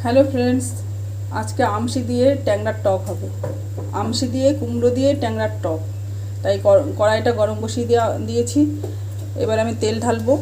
Hello friends, आज के आमशी दिए ট্যাংরার টক হবে। আমশি দিয়ে কুমড়ো দিয়ে ট্যাংরার টক। তাই কড়াইটা গরম বসিয়ে দিয়েছি। এবার আমি তেল ঢালবো।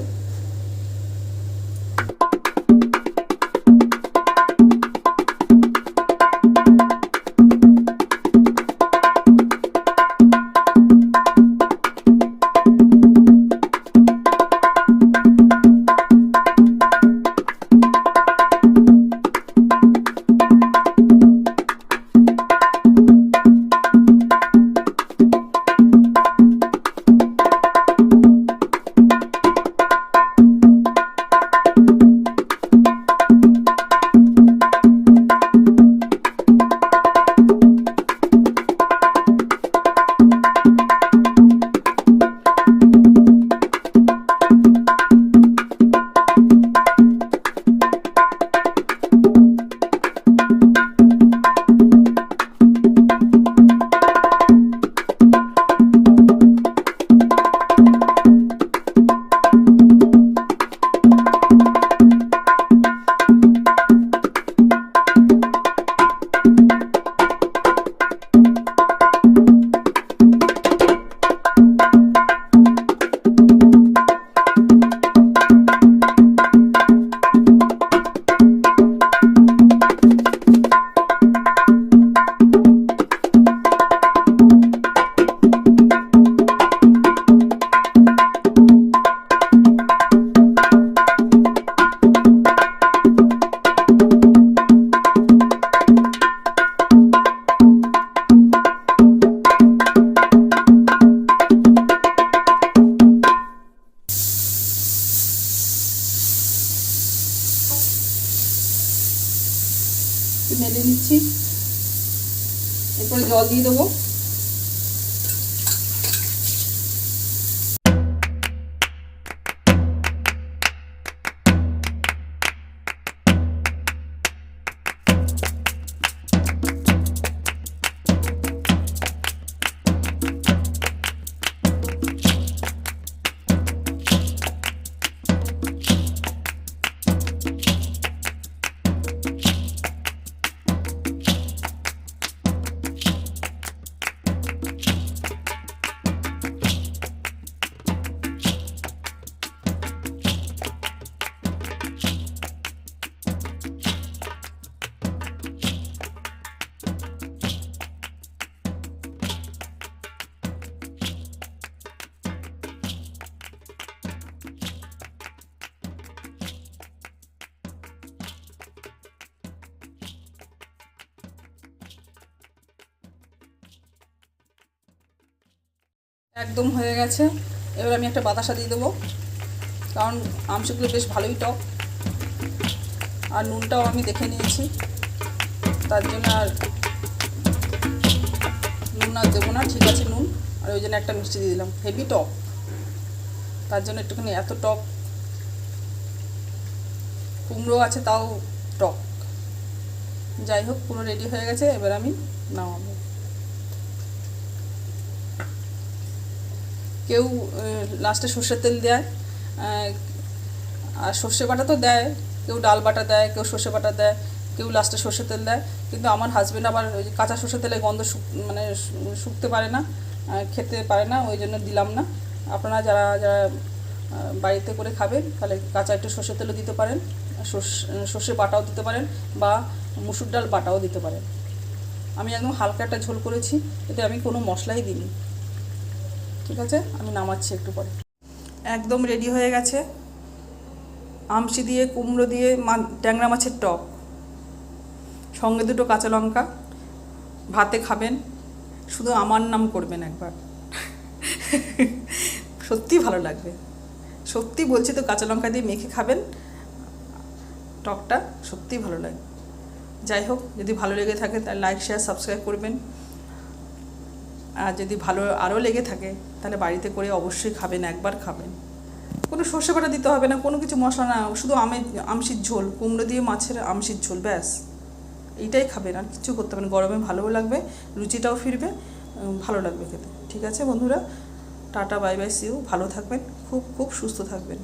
মেলে নিচ্ছি। এরপরে জল দিয়ে দেবো। একদম হয়ে গেছে। এবার আমি একটা বাতাসা দিয়ে দেবো, কারণ আমসগুলো বেশ ভালোই টক। আর নুনটাও আমি দেখে নিয়েছি, তার জন্য আর নুন আর দেবো না, ঠিক আছে নুন। আর ওই জন্য একটা মিষ্টি দিয়ে দিলাম, হেভি টক, তার জন্য একটুখানি এত টক। কুমড়ো আছে তাও টক। যাই হোক, পুরো রেডি হয়ে গেছে। এবার আমি নামাবো। কেউ লাস্টে সর্ষের তেল দেয়, আর সর্ষে বাটা তো দেয়, কেউ ডাল বাটা দেয়, কেউ সর্ষে বাটা দেয়, কেউ লাস্টে সর্ষের তেল দেয়। কিন্তু আমার হাজব্যান্ড আবার ওই কাঁচা সর্ষের তেলে গন্ধ মানে শুকতে পারে না, খেতে পারে না, ওই জন্য দিলাম না। আপনারা যারা যারা বাড়িতে করে খাবেন তাহলে কাঁচা একটু সর্ষের তেলও দিতে পারেন, সর্ষে বাটাও দিতে পারেন, বা মুসুর ডাল বাটাও দিতে পারেন। আমি একদম হালকা একটা ঝোল করেছি, এতে আমি কোনো মশলাই দিইনি। ঠিক আছে, আমি নামাচ্ছি একটু পরে। একদম রেডি হয়ে গেছে আমশি দিয়ে কুমড়ো দিয়ে ট্যাংরা মাছের টক। সঙ্গে দুটো কাঁচা লঙ্কা। ভাতে খাবেন, শুধু আমার নাম করবেন একবার। সত্যি ভালো লাগবে, সত্যি বলছি তো। কাঁচা লঙ্কা দিয়ে মেখে খাবেন, টকটা সত্যিই ভালো লাগে। যাই হোক, যদি ভালো লেগে থাকে তাহলে লাইক শেয়ার সাবস্ক্রাইব করবেন। আর যদি ভালো আরও লেগে থাকে তাহলে বাড়িতে করে অবশ্যই খাবেন, একবার খাবেন। কোনো সর্ষে বাটা দিতে হবে না, কোনো কিছু মশলা না, শুধু আমশির ঝোল, কুমড়ো দিয়ে মাছের আমশির ঝোল, ব্যাস। এইটাই খাবেন, আর কিছু করতে হবে না। গরমে ভালোও লাগবে, রুচিটাও ফিরবে, ভালো লাগবে খেতে। ঠিক আছে বন্ধুরা, tata, bye bye, see you. ভালো থাকবেন, খুব খুব সুস্থ থাকবেন।